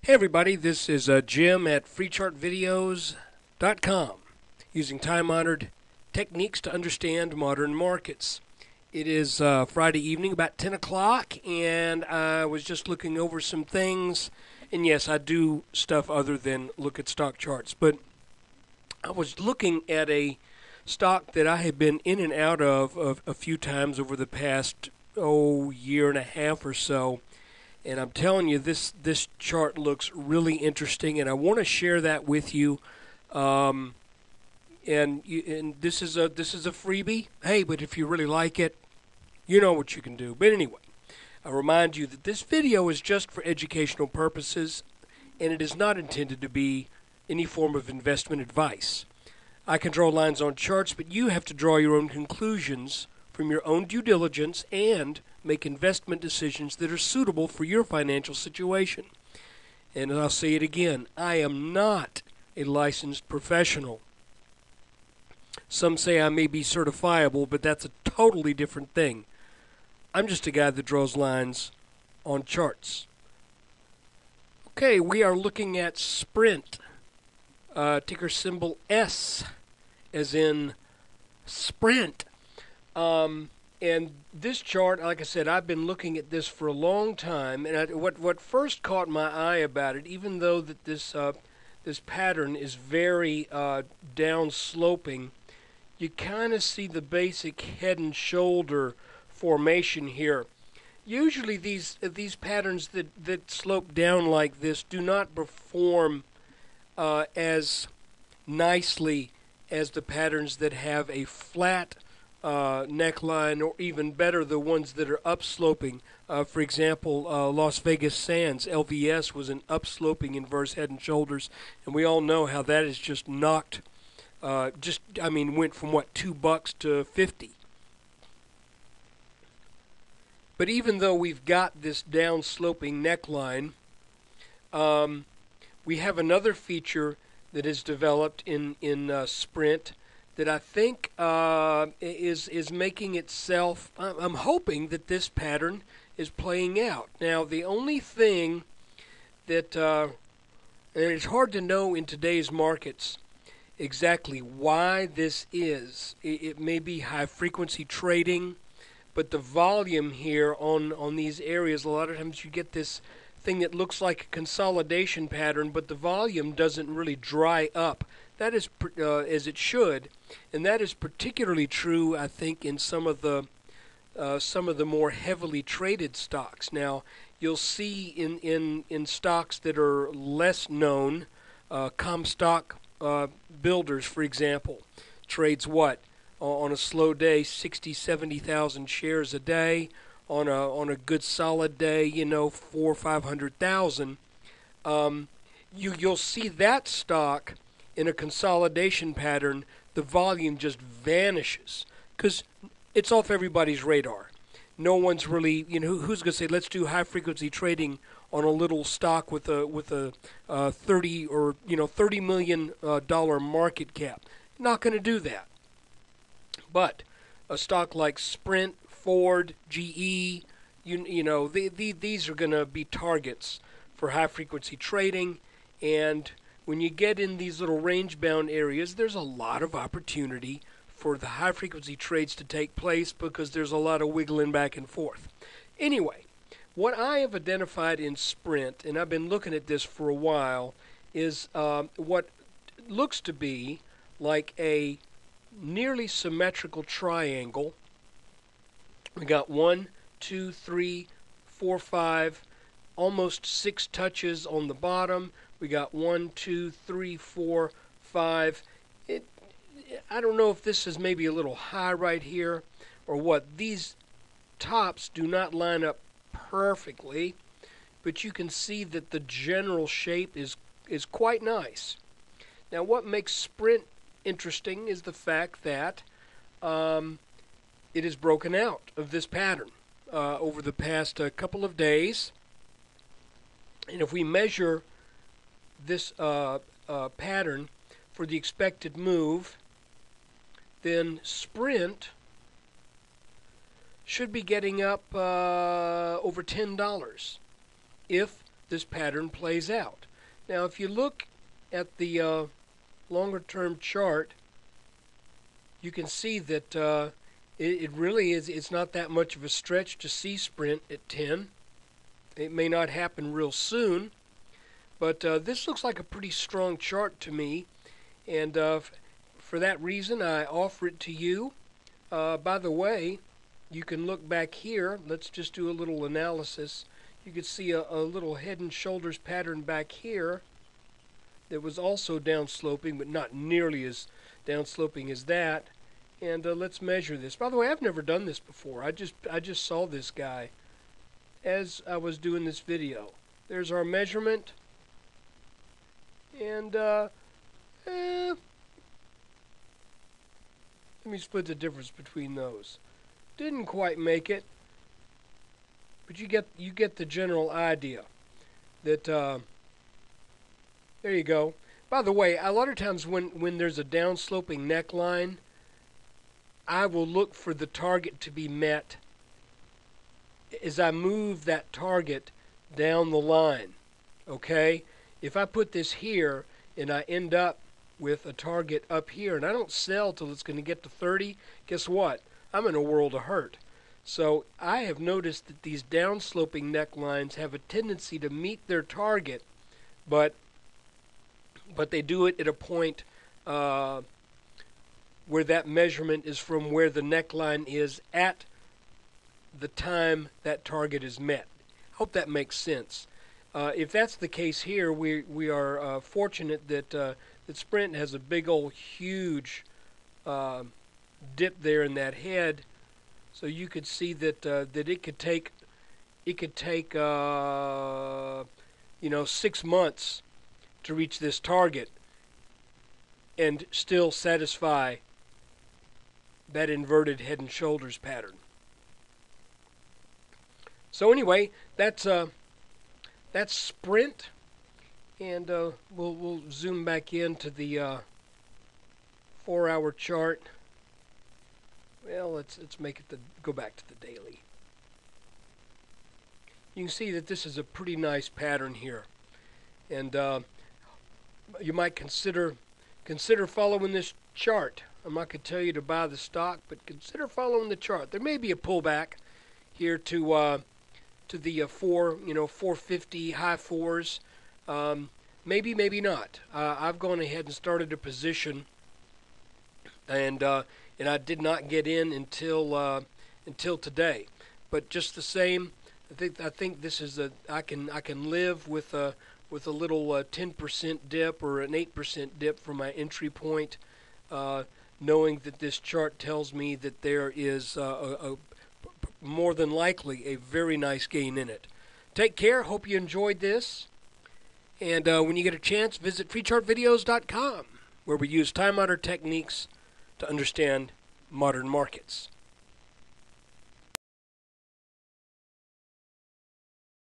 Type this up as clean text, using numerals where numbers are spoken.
Hey everybody, this is Jim at freechartvideos.com, using time-honored techniques to understand modern markets. It is Friday evening, about 10 o'clock, and I was just looking over some things. And yes, I do stuff other than look at stock charts, but I was looking at a stock that I had been in and out of a few times over the past, year and a half or so. And I'm telling you, this chart looks really interesting, and I want to share that with you. And this is a freebie. Hey, but if you really like it, you know what you can do. But anyway, I remind you that this video is just for educational purposes, and it is not intended to be any form of investment advice. I can draw lines on charts, but you have to draw your own conclusions from your own due diligence and make investment decisions that are suitable for your financial situation. And I'll say it again, I am not a licensed professional. Some say I may be certifiable, but that's a totally different thing. I'm just a guy that draws lines on charts. Okay, we are looking at Sprint, ticker symbol S, as in Sprint. And this chart, like I said, I've been looking at this for a long time, and what first caught my eye about it, even though that this pattern is very down sloping, you kind of see the basic head and shoulder formation here. Usually these patterns that slope down like this do not perform as nicely as the patterns that have a flat neckline, or even better, the ones that are upsloping. For example, Las Vegas Sands, LVS, was an upsloping inverse head and shoulders, and we all know how that is just knocked, went from what, $2 to 50. But even though we've got this down sloping neckline, we have another feature that is developed in Sprint that I think is making itself. I'm hoping that this pattern is playing out. Now, the only thing that, and it's hard to know in today's markets exactly why this is. It may be high frequency trading, but the volume here on these areas, a lot of times you get this thing that looks like a consolidation pattern, but the volume doesn't really dry up. That is as it should, and that is particularly true, I think, in some of the more heavily traded stocks. Now, you'll see in stocks that are less known, Comstock Builders, for example, trades what on a slow day, 70,000 shares a day. On a good solid day, 400,000 or 500,000. You'll see that stock in a consolidation pattern, the volume just vanishes because it's off everybody's radar. No one's really, who's going to say, let's do high frequency trading on a little stock with a 30 million dollar market cap? Not going to do that. But a stock like Sprint, Ford, GE, these are going to be targets for high frequency trading, and when you get in these little range-bound areas, there's a lot of opportunity for the high-frequency trades to take place because there's a lot of wiggling back and forth. Anyway, what I have identified in Sprint, and I've been looking at this for a while, is what looks to be like a nearly symmetrical triangle. We got 1, 2, 3, 4, 5, almost 6 touches on the bottom. We got 1, 2, 3, 4, 5. I don't know if this is maybe a little high right here or what. These tops do not line up perfectly, but you can see that the general shape is quite nice. Now, what makes Sprint interesting is the fact that it is broken out of this pattern over the past couple of days. And if we measure this pattern for the expected move, then Sprint should be getting up over $10 if this pattern plays out. Now, if you look at the longer-term chart, you can see that it really is. It's not that much of a stretch to see Sprint at 10. It may not happen real soon, but this looks like a pretty strong chart to me, and for that reason, I offer it to you. By the way, you can look back here. Let's just do a little analysis. You can see a little head and shoulders pattern back here that was also downsloping, but not nearly as downsloping as that. And let's measure this. By the way, I've never done this before. I just saw this guy as I was doing this video. There's our measurement, and let me split the difference between those. Didn't quite make it, but you get the general idea. That there you go. By the way, a lot of times when there's a downsloping neckline, I will look for the target to be met as I move that target down the line. Okay? If I put this here and I end up with a target up here and I don't sell till it's going to get to 30, guess what? I'm in a world of hurt. So I have noticed that these downsloping necklines have a tendency to meet their target, but they do it at a point where that measurement is from where the neckline is at the time that target is met. Hope that makes sense. If that's the case here, we are fortunate that Sprint has a big old huge dip there in that head, so you could see that that it could take 6 months to reach this target and still satisfy that inverted head and shoulders pattern. So anyway, that's Sprint, and we'll zoom back into the 4-hour chart. Well, let's make it go back to the daily. You can see that this is a pretty nice pattern here, and you might consider following this chart. I'm not going to tell you to buy the stock, but consider following the chart. There may be a pullback here to the 450 high fours. Maybe, maybe not. I've gone ahead and started a position, and I did not get in until today. But just the same, I think this is I can live with a little 10% dip or an 8% dip for my entry point, knowing that this chart tells me that there is more than likely a very nice gain in it. Take care. Hope you enjoyed this. And when you get a chance, visit freechartvideos.com, where we use time-honored techniques to understand modern markets.